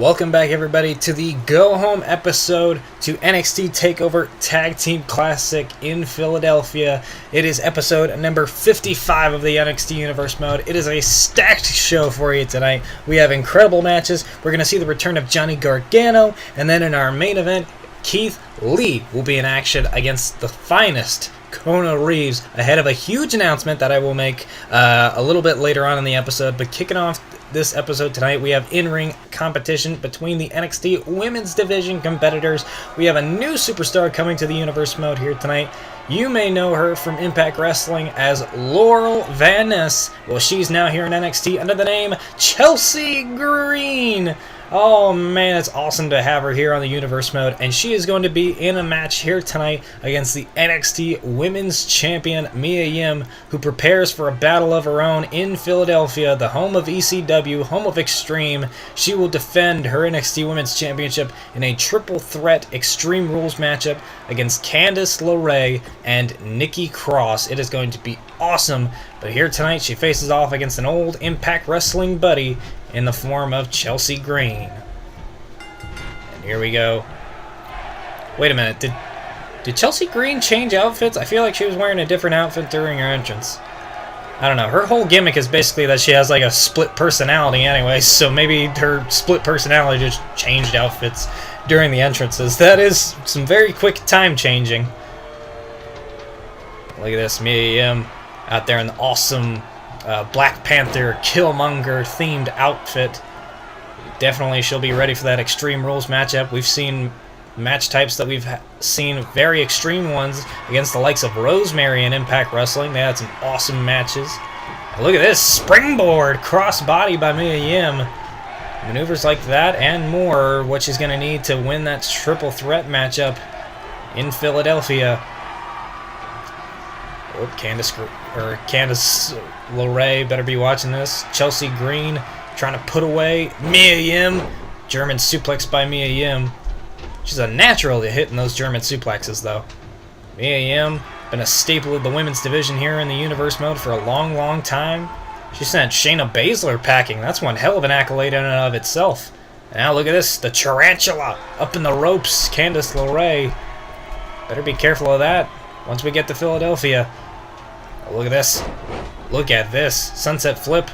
Welcome back, everybody, to the go-home episode to NXT TakeOver Tag Team Classic in Philadelphia. It is episode number 55 of the NXT Universe mode. It is a stacked show for you tonight. We have incredible matches. We're going to see the return of Johnny Gargano, and then in our main event, Keith Lee will be in action against the finest Kona Reeves ahead of a huge announcement that I will make a little bit later on in the episode. But kicking off this episode tonight, we have in-ring competition between the NXT Women's Division competitors. We have a new superstar coming to the Universe mode here tonight. You may know her from Impact Wrestling as Laurel Van Ness. Well, she's now here in NXT under the name Chelsea Green. Oh man, it's awesome to have her here on the Universe mode, and she is going to be in a match here tonight against the NXT Women's Champion Mia Yim, who prepares for a battle of her own in Philadelphia, the home of ECW, home of Extreme. She will defend her NXT Women's Championship in a triple threat Extreme Rules matchup against Candice LeRae and Nikki Cross. It is going to be awesome, but here tonight she faces off against an old Impact Wrestling buddy in the form of Chelsea Green. And here we go. Wait a minute, did Chelsea Green change outfits? I feel like she was wearing a different outfit during her entrance. I don't know, her whole gimmick is basically that she has like a split personality anyway, so maybe her split personality just changed outfits during the entrances. That is some very quick time changing. Look at this, Mia Yim out there in the awesome Black Panther Killmonger themed outfit. Definitely she'll be ready for that Extreme Rules matchup. We've seen match types that we've seen very extreme ones against the likes of Rosemary in Impact Wrestling. They had some awesome matches. And look at this springboard crossbody by Mia Yim. Maneuvers like that and more are what she's going to need to win that triple threat matchup in Philadelphia. Oh, Candice LeRae better be watching this. Chelsea Green trying to put away Mia Yim. German suplex by Mia Yim. She's a natural to hitting those German suplexes, though. Mia Yim, been a staple of the women's division here in the Universe mode for a long, long time. She sent Shayna Baszler packing. That's one hell of an accolade in and of itself. And now look at this, the tarantula up in the ropes. Candice LeRae. Better be careful of that once we get to Philadelphia. Oh, look at this. Look at this. Sunset flip.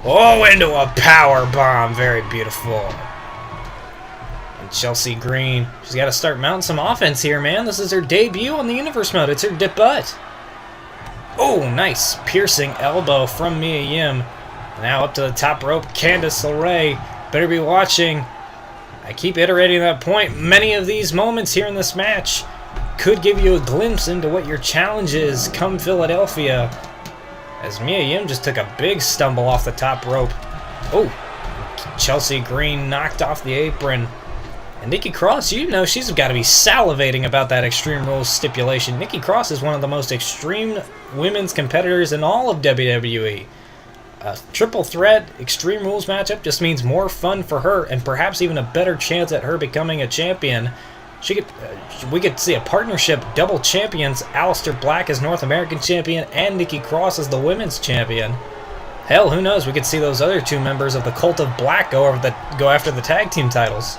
Oh, into a power bomb. Very beautiful. And Chelsea Green. She's got to start mounting some offense here, man. This is her debut on the Universe mode. It's her debut. Oh, nice. Piercing elbow from Mia Yim. Now up to the top rope. Candice LeRae. Better be watching. I keep iterating that point. Many of these moments here in this match could give you a glimpse into what your challenge is come Philadelphia. As Mia Yim just took a big stumble off the top rope. Oh, Chelsea Green knocked off the apron. And Nikki Cross, you know she's got to be salivating about that Extreme Rules stipulation. Nikki Cross is one of the most extreme women's competitors in all of WWE. A triple threat Extreme Rules matchup just means more fun for her and perhaps even a better chance at her becoming a champion. We could see a partnership, double champions, Aleister Black as North American champion and Nikki Cross as the women's champion. Hell, who knows? We could see those other two members of the Cult of Black go after the tag team titles.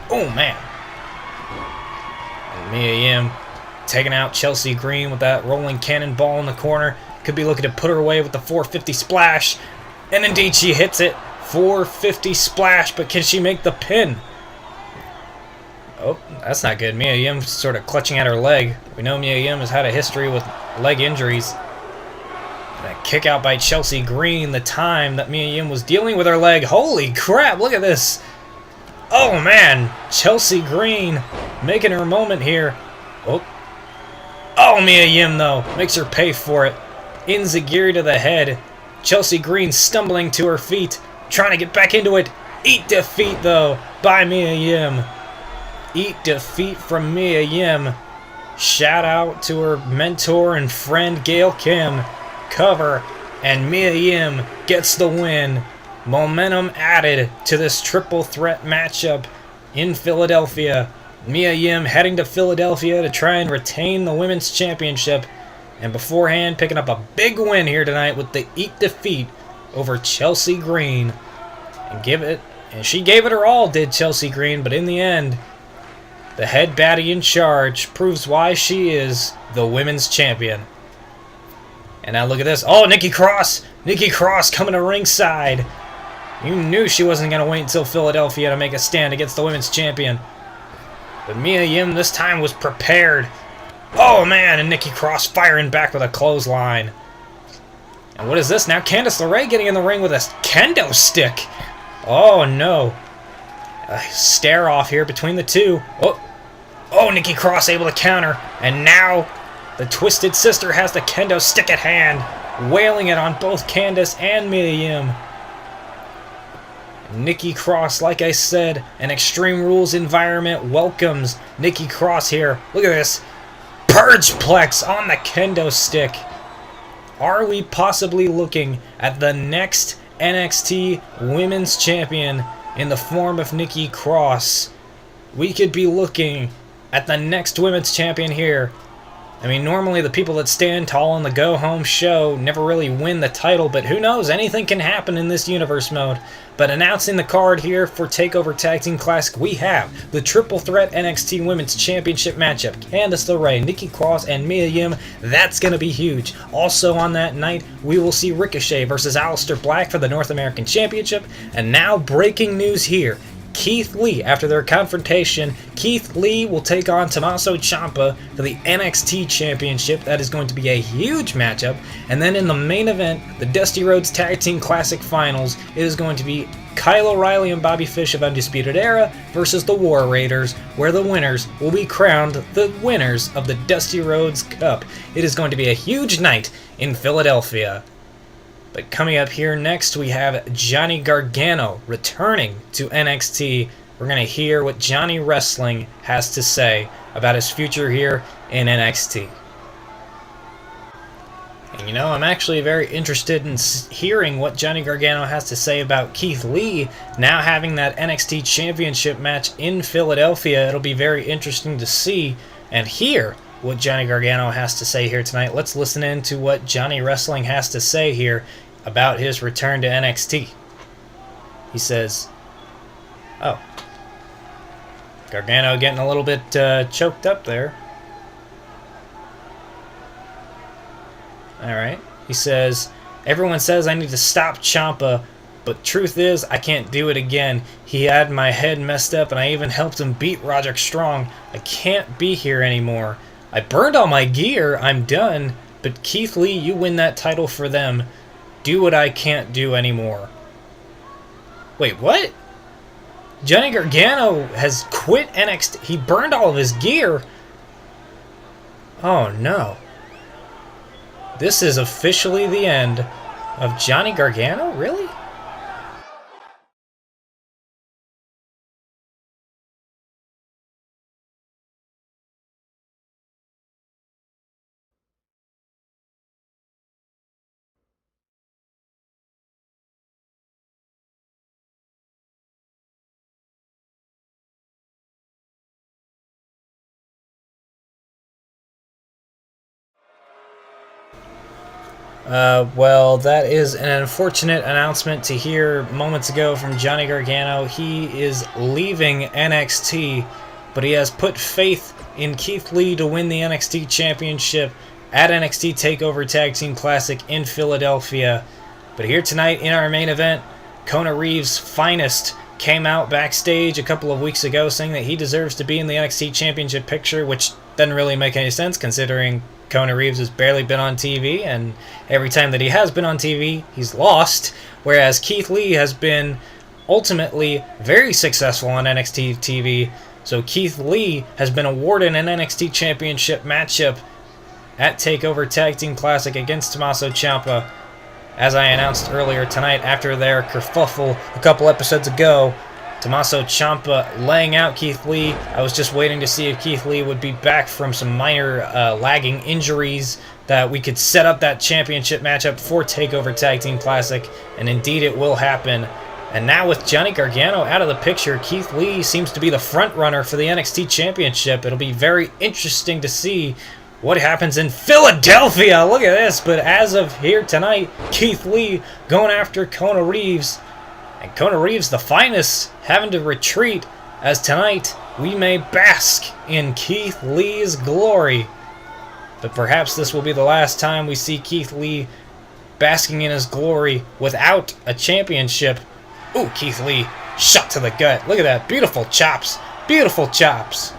Oh man! And Mia Yim taking out Chelsea Green with that rolling cannonball in the corner. Could be looking to put her away with the 450 splash, and indeed she hits it. 450 splash, but can she make the pin? Oh, that's not good. Mia Yim sort of clutching at her leg. We know Mia Yim has had a history with leg injuries. That kick out by Chelsea Green, the time that Mia Yim was dealing with her leg. Holy crap, look at this. Oh man, Chelsea Green making her moment here. Oh, Mia Yim though, makes her pay for it. Enziguri to the head. Chelsea Green stumbling to her feet, trying to get back into it. Eat defeat though by Mia Yim. Eat defeat from Mia Yim. Shout out to her mentor and friend Gail Kim. Cover, and Mia Yim gets the win. Momentum added to this triple threat matchup in Philadelphia. Mia Yim heading to Philadelphia to try and retain the women's championship, and beforehand picking up a big win here tonight with the Eat defeat over Chelsea Green. And give it And she gave it her all, did Chelsea Green, but in the end, the head baddie in charge proves why she is the women's champion. And now look at this. Oh, Nikki Cross! Nikki Cross coming to ringside. You knew she wasn't going to wait until Philadelphia to make a stand against the women's champion. But Mia Yim this time was prepared. Oh, man, and Nikki Cross firing back with a clothesline. And what is this now? Candice LeRae getting in the ring with a kendo stick. Oh, no. A stare-off here between the two. Oh, Nikki Cross able to counter. And now the Twisted Sister has the kendo stick at hand, wailing it on both Candice and Mia Yim. Nikki Cross, like I said, an Extreme Rules environment welcomes Nikki Cross here. Look at this. Purgeplex on the kendo stick. Are we possibly looking at the next NXT Women's Champion in the form of Nikki Cross? We could be looking at the next Women's Champion here. I mean, normally the people that stand tall on the go-home show never really win the title, but who knows? Anything can happen in this universe mode. But announcing the card here for TakeOver Tag Team Classic, we have the Triple Threat NXT Women's Championship matchup. Candice LeRae, Nikki Cross, and Mia Yim. That's going to be huge. Also on that night, we will see Ricochet versus Aleister Black for the North American Championship. And now, breaking news here. Keith Lee, after their confrontation, Keith Lee will take on Tommaso Ciampa for the NXT Championship. That is going to be a huge matchup. And then in the main event, the Dusty Rhodes Tag Team Classic Finals, it is going to be Kyle O'Reilly and Bobby Fish of Undisputed Era versus the War Raiders, where the winners will be crowned the winners of the Dusty Rhodes Cup. It is going to be a huge night in Philadelphia. But coming up here next, we have Johnny Gargano returning to NXT. We're going to hear what Johnny Wrestling has to say about his future here in NXT. And you know, I'm actually very interested in hearing what Johnny Gargano has to say about Keith Lee now having that NXT Championship match in Philadelphia. It'll be very interesting to see and hear what Johnny Gargano has to say here tonight. Let's listen in to what Johnny Wrestling has to say here about his return to NXT. He says, oh, Gargano getting a little bit choked up there. Alright. He says, everyone says I need to stop Ciampa, but truth is, I can't do it again. He had my head messed up, and I even helped him beat Roderick Strong. I can't be here anymore. I burned all my gear. I'm done. But Keith Lee, you win that title for them. Do what I can't do anymore. Wait, what? Johnny Gargano has quit NXT. He burned all of his gear. Oh, no. This is officially the end of Johnny Gargano? Really? Well, that is an unfortunate announcement to hear moments ago from Johnny Gargano. He is leaving NXT, but he has put faith in Keith Lee to win the NXT Championship at NXT TakeOver Tag Team Classic in Philadelphia. But here tonight in our main event, Kona Reeves' finest came out backstage a couple of weeks ago saying that he deserves to be in the NXT Championship picture, which doesn't really make any sense considering Kona Reeves has barely been on TV, and every time that he has been on TV, he's lost, whereas Keith Lee has been ultimately very successful on NXT TV, so Keith Lee has been awarded an NXT Championship matchup at TakeOver Tag Team Classic against Tommaso Ciampa. As I announced earlier tonight after their kerfuffle a couple episodes ago, Tommaso Ciampa laying out Keith Lee. I was just waiting to see if Keith Lee would be back from some minor lagging injuries that we could set up that championship matchup for TakeOver Tag Team Classic, and indeed it will happen. And now with Johnny Gargano out of the picture, Keith Lee seems to be the front runner for the NXT Championship. It'll be very interesting to see what happens in Philadelphia. Look at this. But as of here tonight, Keith Lee going after Kona Reeves. And Kona Reeves, the finest, having to retreat, as tonight we may bask in Keith Lee's glory. But perhaps this will be the last time we see Keith Lee basking in his glory without a championship. Ooh, Keith Lee, shot to the gut. Look at that, beautiful chops, beautiful chops.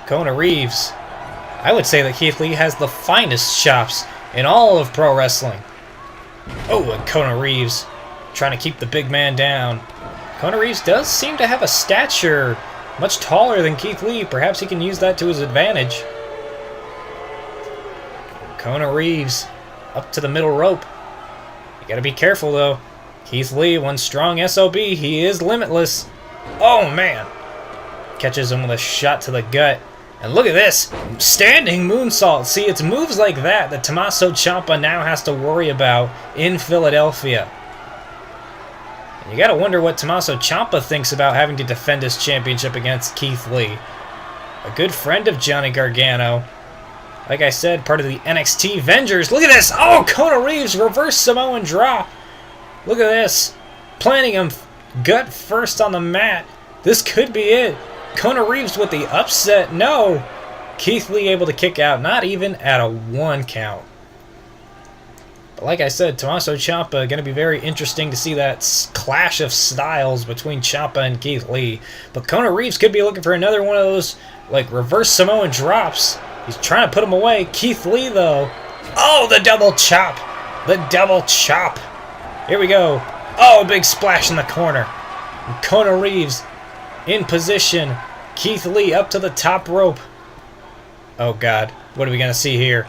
Kona Reeves, I would say that Keith Lee has the finest chops in all of pro wrestling. Oh, and Kona Reeves trying to keep the big man down. Kona Reeves does seem to have a stature much taller than Keith Lee. Perhaps he can use that to his advantage. Kona Reeves up to the middle rope. You gotta be careful though. Keith Lee, one strong SOB. He is limitless. Oh man. Catches him with a shot to the gut. And look at this. Standing moonsault. See, it's moves like that that Tommaso Ciampa now has to worry about in Philadelphia. And you gotta wonder what Tommaso Ciampa thinks about having to defend his championship against Keith Lee. A good friend of Johnny Gargano. Like I said, part of the NXT Vengers. Look at this! Oh, Kona Reeves, reverse Samoan drop. Look at this. Planting him gut first on the mat. This could be it. Kona Reeves with the upset. No. Keith Lee able to kick out, not even at a 1 count. But like I said, Tommaso Ciampa, going to be very interesting to see that clash of styles between Ciampa and Keith Lee. But Kona Reeves could be looking for another one of those like reverse Samoan drops. He's trying to put him away. Keith Lee, though. Oh, the double chop. The double chop. Here we go. Oh, big splash in the corner. And Kona Reeves in position. Keith Lee up to the top rope. Oh, God. What are we going to see here?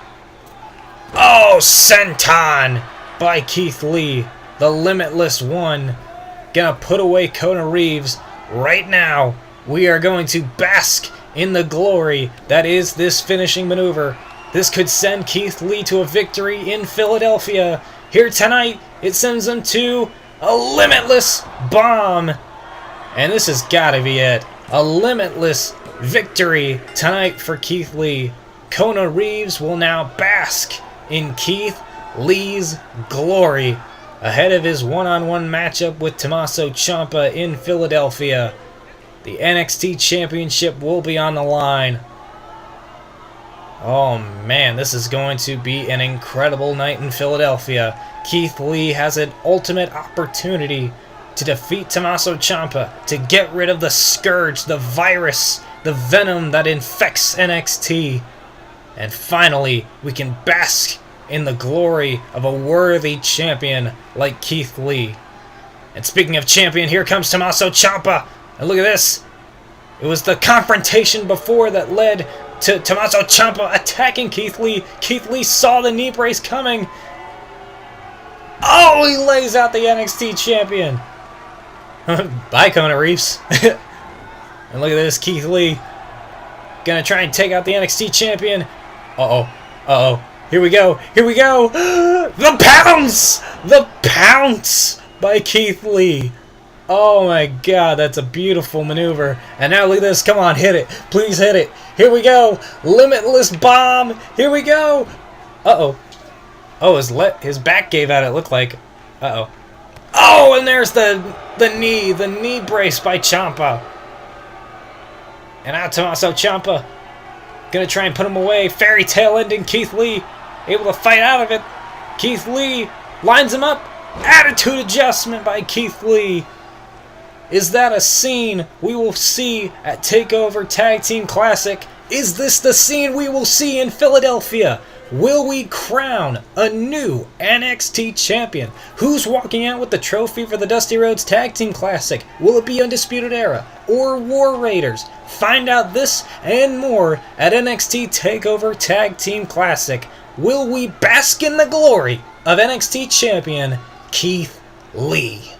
Oh, senton by Keith Lee. The limitless one. Gonna put away Kona Reeves right now. We are going to bask in the glory that is this finishing maneuver. This could send Keith Lee to a victory in Philadelphia. Here tonight, it sends him to a limitless bomb. And this has got to be it. A limitless victory tonight for Keith Lee. Kona Reeves will now bask in Keith Lee's glory ahead of his one-on-one matchup with Tommaso Ciampa in Philadelphia. The NXT Championship will be on the line. Oh man, this is going to be an incredible night in Philadelphia. Keith Lee has an ultimate opportunity to defeat Tommaso Ciampa, to get rid of the scourge, the virus, the venom that infects NXT. And finally, we can bask in the glory of a worthy champion like Keith Lee. And speaking of champion, here comes Tommaso Ciampa. And look at this. It was the confrontation before that led to Tommaso Ciampa attacking Keith Lee. Keith Lee saw the knee brace coming. Oh, he lays out the NXT champion. Bye, Kona Reeves. And look at this, Keith Lee. Gonna try and take out the NXT champion. Uh-oh. Uh-oh. Here we go. Here we go. The pounce! The pounce by Keith Lee. Oh my God, that's a beautiful maneuver. And now look at this. Come on, hit it. Please hit it. Here we go. Limitless bomb. Here we go. Uh-oh. Oh, his back gave out, it looked like. Uh-oh. Oh, and there's the knee brace by Ciampa. And now Tommaso Ciampa gonna try and put him away. Fairy tale ending. Keith Lee able to fight out of it. Keith Lee lines him up. Attitude adjustment by Keith Lee. Is that a scene we will see at TakeOver Tag Team Classic? Is this the scene we will see in Philadelphia? Will we crown a new NXT champion? Who's walking out with the trophy for the Dusty Rhodes Tag Team Classic? Will it be Undisputed Era or War Raiders? Find out this and more at NXT TakeOver Tag Team Classic. Will we bask in the glory of NXT champion Keith Lee?